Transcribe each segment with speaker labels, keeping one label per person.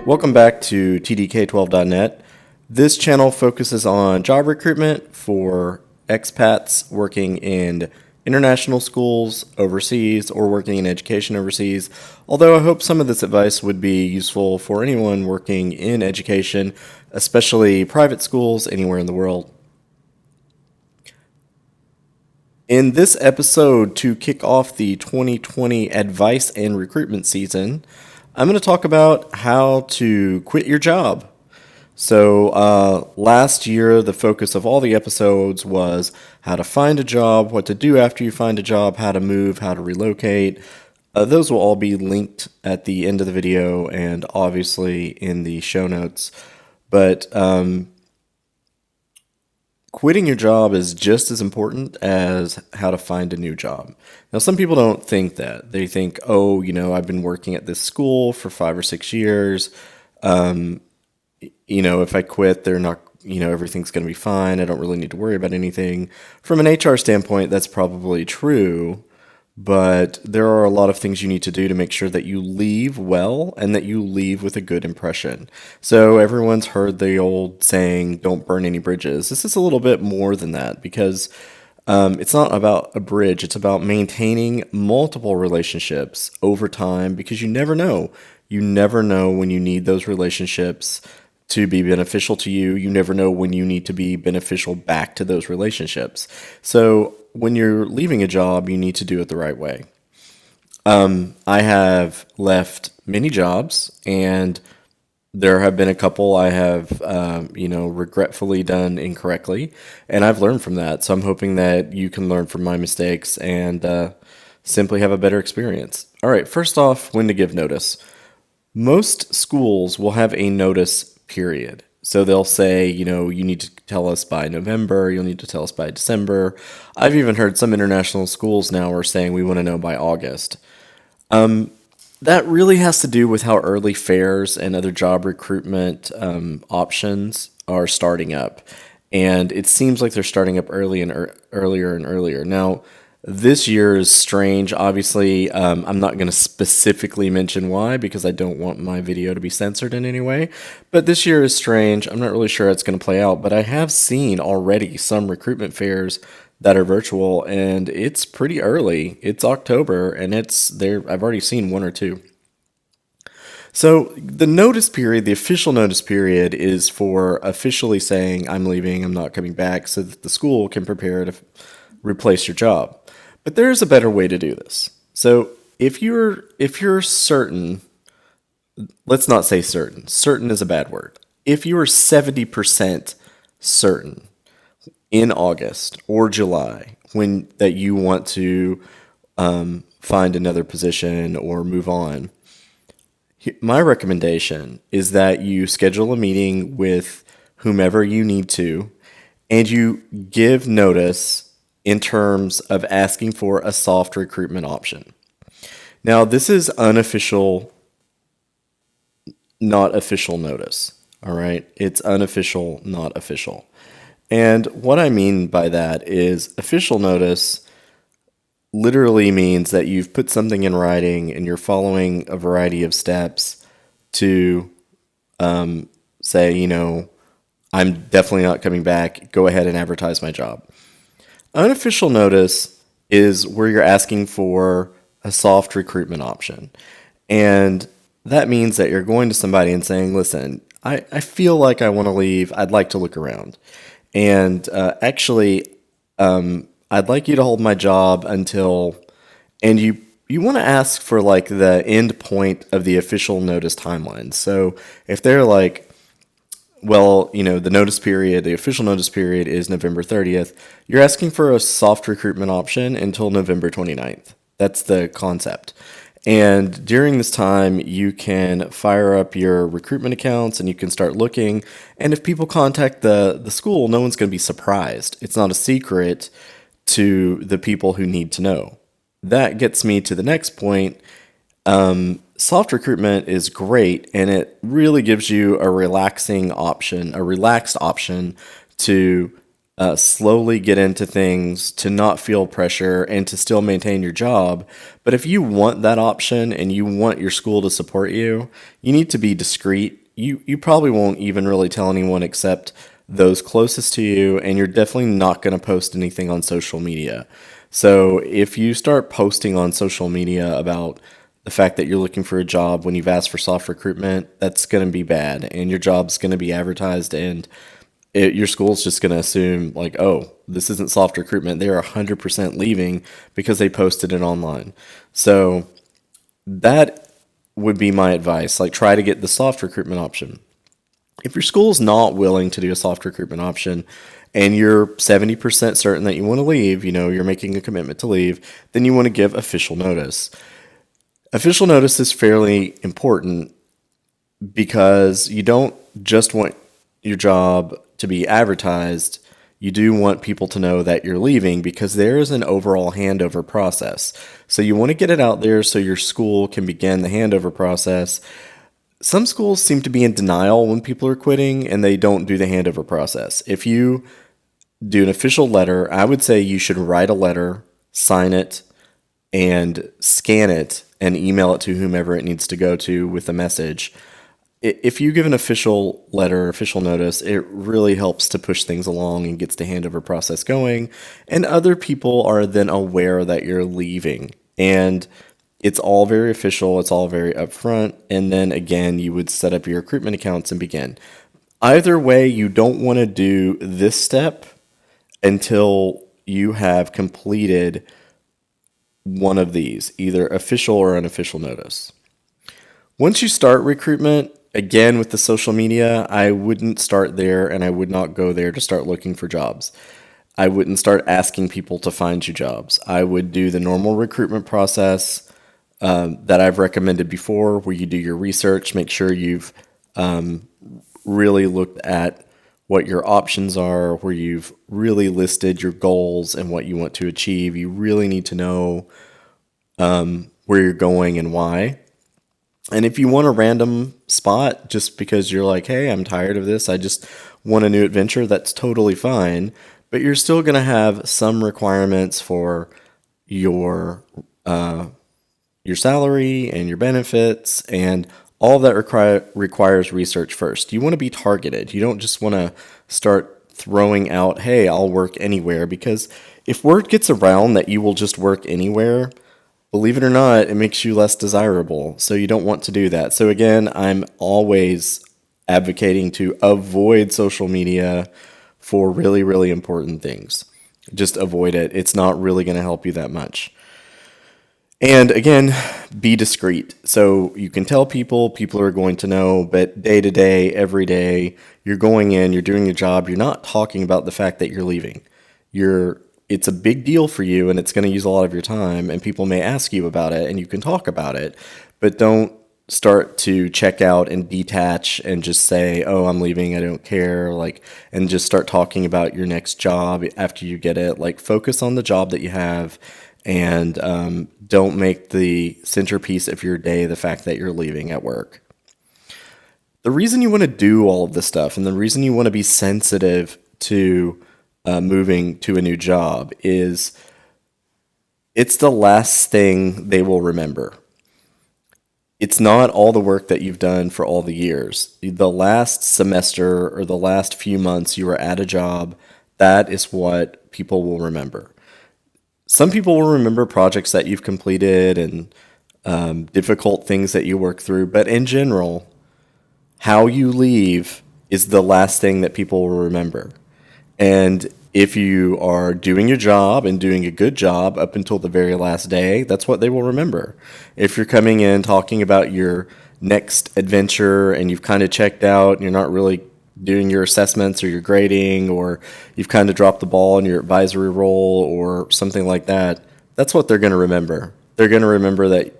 Speaker 1: Welcome back to TDK12.net. This channel focuses on job recruitment for expats working in international schools overseas or working in education overseas. Although I hope some of this advice would be useful for anyone working in education, especially private schools anywhere in the world. In this episode, to kick off the 2020 advice and recruitment season, I'm going to talk about how to quit your job. So, last year, the focus of all the episodes was how to find a job, what to do after you find a job, how to move, how to relocate. Those will all be linked at the end of the video and obviously in the show notes. But quitting your job is just as important as how to find a new job. Now, some people don't think that. They think, oh, I've been working at this school for 5 or 6 years. If I quit, they're not, everything's going to be fine. I don't really need to worry about anything. From an HR standpoint, that's probably true. But there are a lot of things you need to do to make sure that you leave well and that you leave with a good impression. So everyone's heard the old saying, don't burn any bridges. This is a little bit more than that because it's not about a bridge. It's about maintaining multiple relationships over time because you never know. You never know when you need those relationships to be beneficial to you. You never know when you need to be beneficial back to those relationships. So when you're leaving a job, you need to do it the right way. I have left many jobs, and there have been a couple I have, regretfully done incorrectly, and I've learned from that. So I'm hoping that you can learn from my mistakes and simply have a better experience. All right, first off, when to give notice. Most schools will have a notice period. So they'll say, you need to tell us by November, you'll need to tell us by December. I've even heard some international schools now are saying we want to know by August. That really has to do with how early fairs and other job recruitment options are starting up. And it seems like they're starting up earlier and earlier. Now, this year is strange. Obviously, I'm not going to specifically mention why because I don't want my video to be censored in any way. But this year is strange. I'm not really sure how it's going to play out. But I have seen already some recruitment fairs that are virtual, and it's pretty early. It's October, and it's there. I've already seen one or two. So the notice period, the official notice period, is for officially saying I'm leaving, I'm not coming back, so that the school can prepare to replace your job. But there's a better way to do this. So if you're certain, let's not say certain. Certain is a bad word. If you are 70% certain in August or July when that you want to find another position or move on, my recommendation is that you schedule a meeting with whomever you need to, and you give notice in terms of asking for a soft recruitment option. Now, this is unofficial, not official notice, all right? It's unofficial, not official. And what I mean by that is official notice literally means that you've put something in writing and you're following a variety of steps to say, I'm definitely not coming back. Go ahead and advertise my job. Unofficial notice is where you're asking for a soft recruitment option. And that means that you're going to somebody and saying, listen, I feel like I want to leave. I'd like to look around. And I'd like you to hold my job until, and you want to ask for like the end point of the official notice timeline. So if they're like, well, the notice period, the official notice period is November 30th. You're asking for a soft recruitment option until November 29th. That's the concept. And during this time, you can fire up your recruitment accounts and you can start looking. And if people contact the school, no one's going to be surprised. It's not a secret to the people who need to know. That gets me to the next point. Soft recruitment is great, and it really gives you a relaxed option to slowly get into things to not feel pressure and to still maintain your job. But if you want that option and you want your school to support you, you need to be discreet. You probably won't even really tell anyone except those closest to you, and you're definitely not going to post anything on social media. So if you start posting on social media about the fact that you're looking for a job when you've asked for soft recruitment, that's going to be bad, and your job's going to be advertised, and your school's just going to assume like, oh, this isn't soft recruitment. They're 100% leaving because they posted it online. So that would be my advice. Like, try to get the soft recruitment option. If your school's not willing to do a soft recruitment option and you're 70% certain that you want to leave, you're making a commitment to leave, then you want to give official notice. Official notice is fairly important because you don't just want your job to be advertised. You do want people to know that you're leaving because there is an overall handover process. So you want to get it out there so your school can begin the handover process. Some schools seem to be in denial when people are quitting and they don't do the handover process. If you do an official letter, I would say you should write a letter, sign it, and scan it and email it to whomever it needs to go to with a message. If you give an official letter, official notice, it really helps to push things along and gets the handover process going. And other people are then aware that you're leaving. And it's all very official. It's all very upfront. And then again, you would set up your recruitment accounts and begin. Either way, you don't want to do this step until you have completed one of these, either official or unofficial notice. Once you start recruitment, again, with the social media, I wouldn't start there and I would not go there to start looking for jobs. I wouldn't start asking people to find you jobs. I would do the normal recruitment process that I've recommended before, where you do your research, make sure you've really looked at what your options are, where you've really listed your goals and what you want to achieve. You really need to know where you're going and why. And if you want a random spot just because you're like, hey, I'm tired of this, I just want a new adventure, that's totally fine. But you're still going to have some requirements for your salary and your benefits, and all that requires research first. You want to be targeted. You don't just want to start throwing out, hey, I'll work anywhere, because if word gets around that you will just work anywhere, believe it or not, it makes you less desirable. So you don't want to do that. So again, I'm always advocating to avoid social media for really, really important things. Just avoid it. It's not really going to help you that much. And again, be discreet. So you can tell people are going to know, but day to day, every day, you're going in, you're doing your job, you're not talking about the fact that you're leaving. It's a big deal for you and it's going to use a lot of your time, and people may ask you about it and you can talk about it, but don't start to check out and detach and just say, oh, I'm leaving, I don't care, and just start talking about your next job after you get it. Focus on the job that you have, and don't make the centerpiece of your day the fact that you're leaving at work. The reason you want to do all of this stuff and the reason you want to be sensitive to moving to a new job is it's the last thing they will remember. It's not all the work that you've done for all the years. The last semester or the last few months you were at a job, that is what people will remember. Some people will remember projects that you've completed and difficult things that you work through, but in general, how you leave is the last thing that people will remember. And if you are doing your job and doing a good job up until the very last day, that's what they will remember. If you're coming in talking about your next adventure and you've kind of checked out and you're not really doing your assessments or your grading, or you've kind of dropped the ball in your advisory role or something like that, that's what they're going to remember. They're going to remember that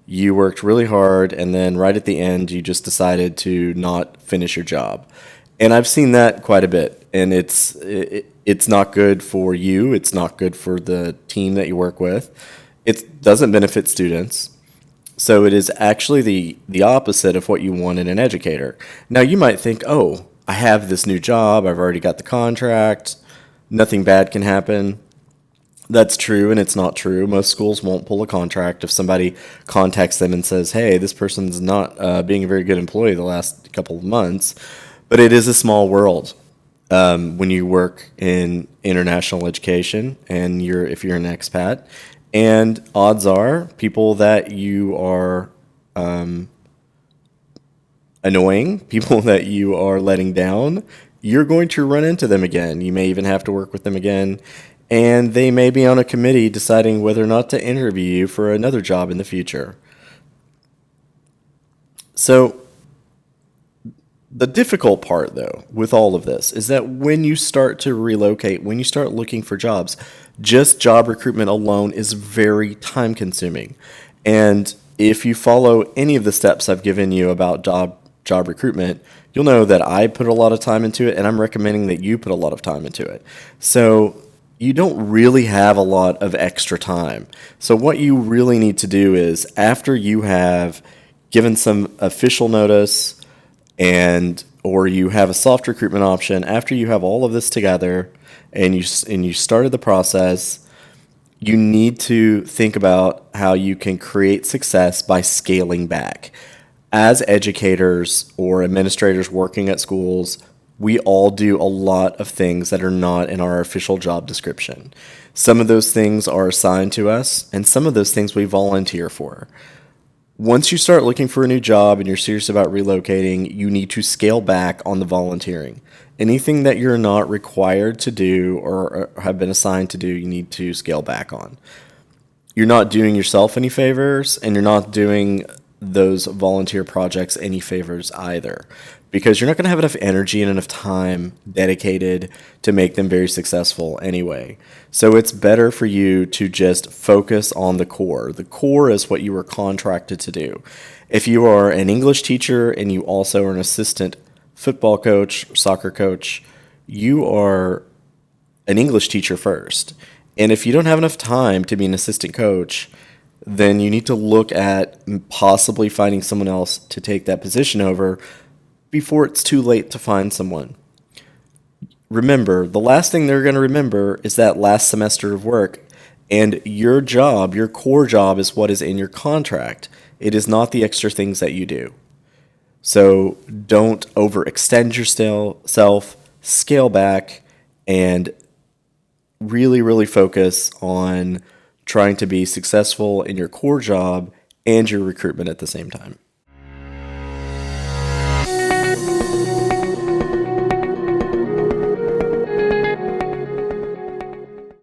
Speaker 1: you worked really hard and then right at the end you just decided to not finish your job. And I've seen that quite a bit, and it's not good for you. It's not good for the team that you work with. It doesn't benefit students. So it is actually the opposite of what you want in an educator. Now you might think, oh, I have this new job. I've already got the contract. nothing bad can happen. That's true, and it's not true. Most schools won't pull a contract if somebody contacts them and says, "Hey, this person's not being a very good employee the last couple of months." But it is a small world when you work in international education, and if you're an expat, and odds are people that you are annoying, people that you are letting down, you're going to run into them again. You may even have to work with them again, and they may be on a committee deciding whether or not to interview you for another job in the future. So, the difficult part, though, with all of this is that when you start to relocate, when you start looking for jobs, just job recruitment alone is very time consuming. And if you follow any of the steps I've given you about job recruitment, you'll know that I put a lot of time into it, and I'm recommending that you put a lot of time into it. So you don't really have a lot of extra time. So what you really need to do is, after you have given some official notice, and or you have a soft recruitment option, after you have all of this together and you started the process, you need to think about how you can create success by scaling back. As educators or administrators working at schools, we all do a lot of things that are not in our official job description. Some of those things are assigned to us, and some of those things we volunteer for. Once you start looking for a new job and you're serious about relocating, you need to scale back on the volunteering. Anything that you're not required to do or have been assigned to do, you need to scale back on. You're not doing yourself any favors, and you're not doing those volunteer projects any favors either, because you're not going to have enough energy and enough time dedicated to make them very successful anyway. So it's better for you to just focus on the core. The core is what you were contracted to do. If you are an English teacher and you also are an assistant football coach, soccer coach, you are an English teacher first. And if you don't have enough time to be an assistant coach, then you need to look at possibly finding someone else to take that position over before it's too late to find someone. Remember, the last thing they're going to remember is that last semester of work, and your job, your core job, is what is in your contract. It is not the extra things that you do. So don't overextend yourself, scale back, and really, really focus on trying to be successful in your core job and your recruitment at the same time.